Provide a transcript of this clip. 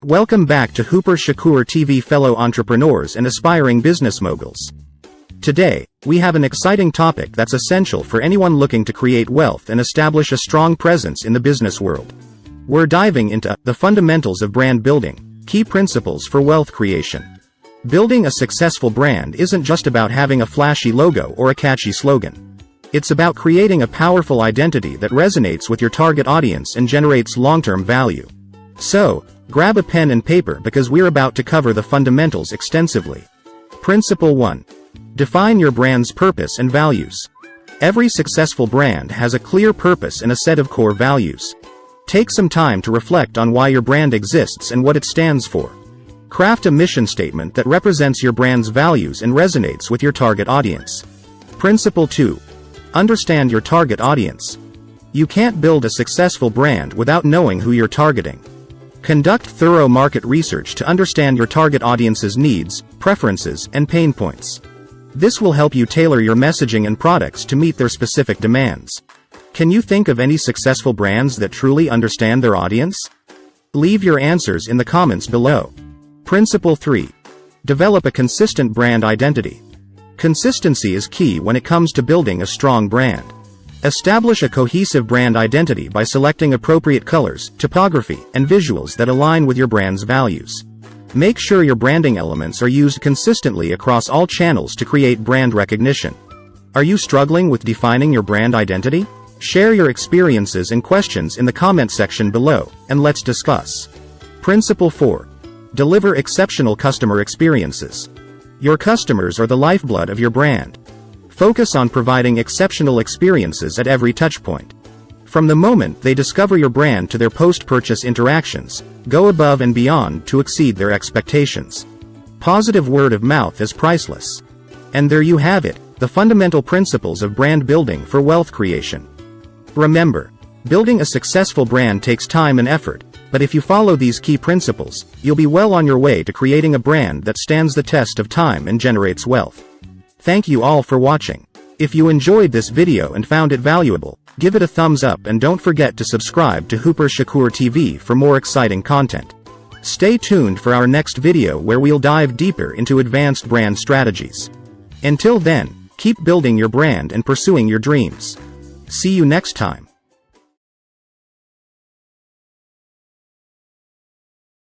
Welcome back to HOOPER Shakur TV, fellow entrepreneurs and aspiring business moguls. Today, we have an exciting topic that's essential for anyone looking to create wealth and establish a strong presence in the business world. We're diving into the fundamentals of brand building, key principles for wealth creation. Building a successful brand isn't just about having a flashy logo or a catchy slogan. It's about creating a powerful identity that resonates with your target audience and generates long-term value. So, grab a pen and paper because we're about to cover the fundamentals extensively. Principle 1. Define your brand's purpose and values. Every successful brand has a clear purpose and a set of core values. Take some time to reflect on why your brand exists and what it stands for. Craft a mission statement that represents your brand's values and resonates with your target audience. Principle 2. Understand your target audience. You can't build a successful brand without knowing who you're targeting. Conduct thorough market research to understand your target audience's needs, preferences, and pain points. This will help you tailor your messaging and products to meet their specific demands. Can you think of any successful brands that truly understand their audience? Leave your answers in the comments below. Principle 3. Develop a consistent brand identity. Consistency is key when it comes to building a strong brand. Establish a cohesive brand identity by selecting appropriate colors, typography, and visuals that align with your brand's values. Make sure your branding elements are used consistently across all channels to create brand recognition. Are you struggling with defining your brand identity? Share your experiences and questions in the comment section below, and let's discuss. Principle 4. Deliver exceptional customer experiences. Your customers are the lifeblood of your brand. Focus on providing exceptional experiences at every touchpoint. From the moment they discover your brand to their post-purchase interactions, go above and beyond to exceed their expectations. Positive word of mouth is priceless. And there you have it, the fundamental principles of brand building for wealth creation. Remember, building a successful brand takes time and effort, but if you follow these key principles, you'll be well on your way to creating a brand that stands the test of time and generates wealth. Thank you all for watching. If you enjoyed this video and found it valuable, give it a thumbs up and don't forget to subscribe to HOOPER Shakur TV for more exciting content. Stay tuned for our next video where we'll dive deeper into advanced brand strategies. Until then, keep building your brand and pursuing your dreams. See you next time.